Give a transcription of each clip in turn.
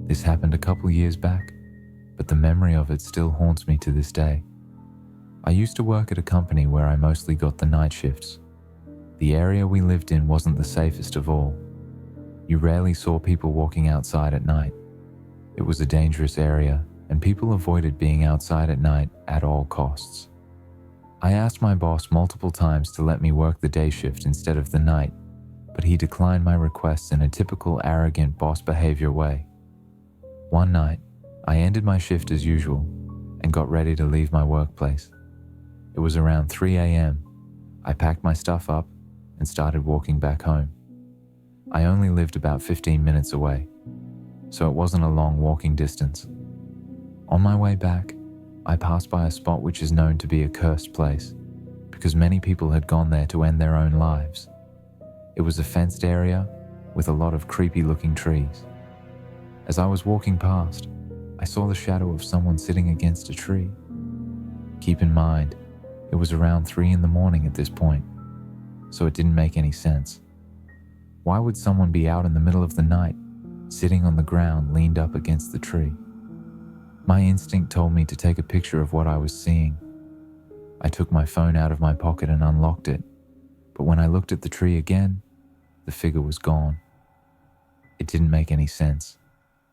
This happened a couple years back, but the memory of it still haunts me to this day. I used to work at a company where I mostly got the night shifts. The area we lived in wasn't the safest of all. You rarely saw people walking outside at night. It was a dangerous area, and people avoided being outside at night at all costs. I asked my boss multiple times to let me work the day shift instead of the night, but he declined my requests in a typical arrogant boss behavior way. One night, I ended my shift as usual and got ready to leave my workplace. It was around 3 a.m. I packed my stuff up and started walking back home. I only lived about 15 minutes away, so it wasn't a long walking distance. On my way back, I passed by a spot which is known to be a cursed place because many people had gone there to end their own lives. It was a fenced area with a lot of creepy-looking trees. As I was walking past, I saw the shadow of someone sitting against a tree. Keep in mind, it was around 3 in the morning at this point, so it didn't make any sense. Why would someone be out in the middle of the night, sitting on the ground leaned up against the tree? My instinct told me to take a picture of what I was seeing. I took my phone out of my pocket and unlocked it, but when I looked at the tree again, the figure was gone. It didn't make any sense.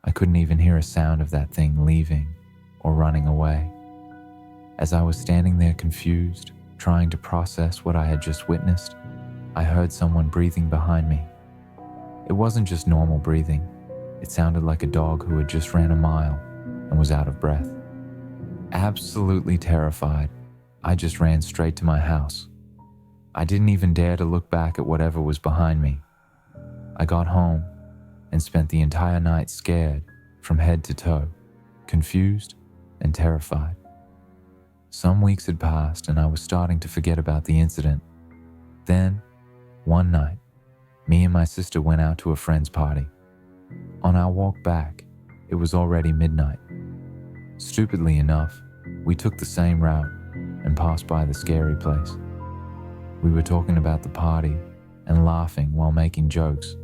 I couldn't even hear a sound of that thing leaving or running away. As I was standing there confused, trying to process what I had just witnessed, I heard someone breathing behind me. It wasn't just normal breathing. It sounded like a dog who had just ran a mile and was out of breath. Absolutely terrified, I just ran straight to my house. I didn't even dare to look back at whatever was behind me. I got home and spent the entire night scared from head to toe, confused and terrified. Some weeks had passed and I was starting to forget about the incident. Then, one night, me and my sister went out to a friend's party. On our walk back, it was already midnight. Stupidly enough, we took the same route and passed by the scary place. We were talking about the party and laughing while making jokes,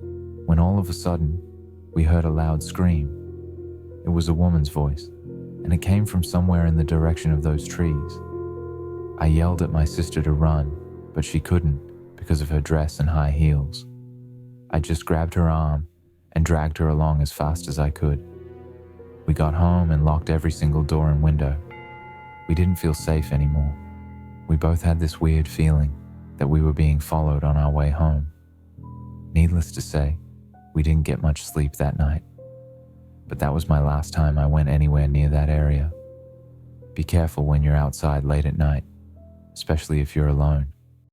when all of a sudden, we heard a loud scream. It was a woman's voice, and it came from somewhere in the direction of those trees. I yelled at my sister to run, but she couldn't because of her dress and high heels. I just grabbed her arm and dragged her along as fast as I could. We got home and locked every single door and window. We didn't feel safe anymore. We both had this weird feeling that we were being followed on our way home. Needless to say, we didn't get much sleep that night. But that was my last time I went anywhere near that area. Be careful when you're outside late at night, especially if you're alone.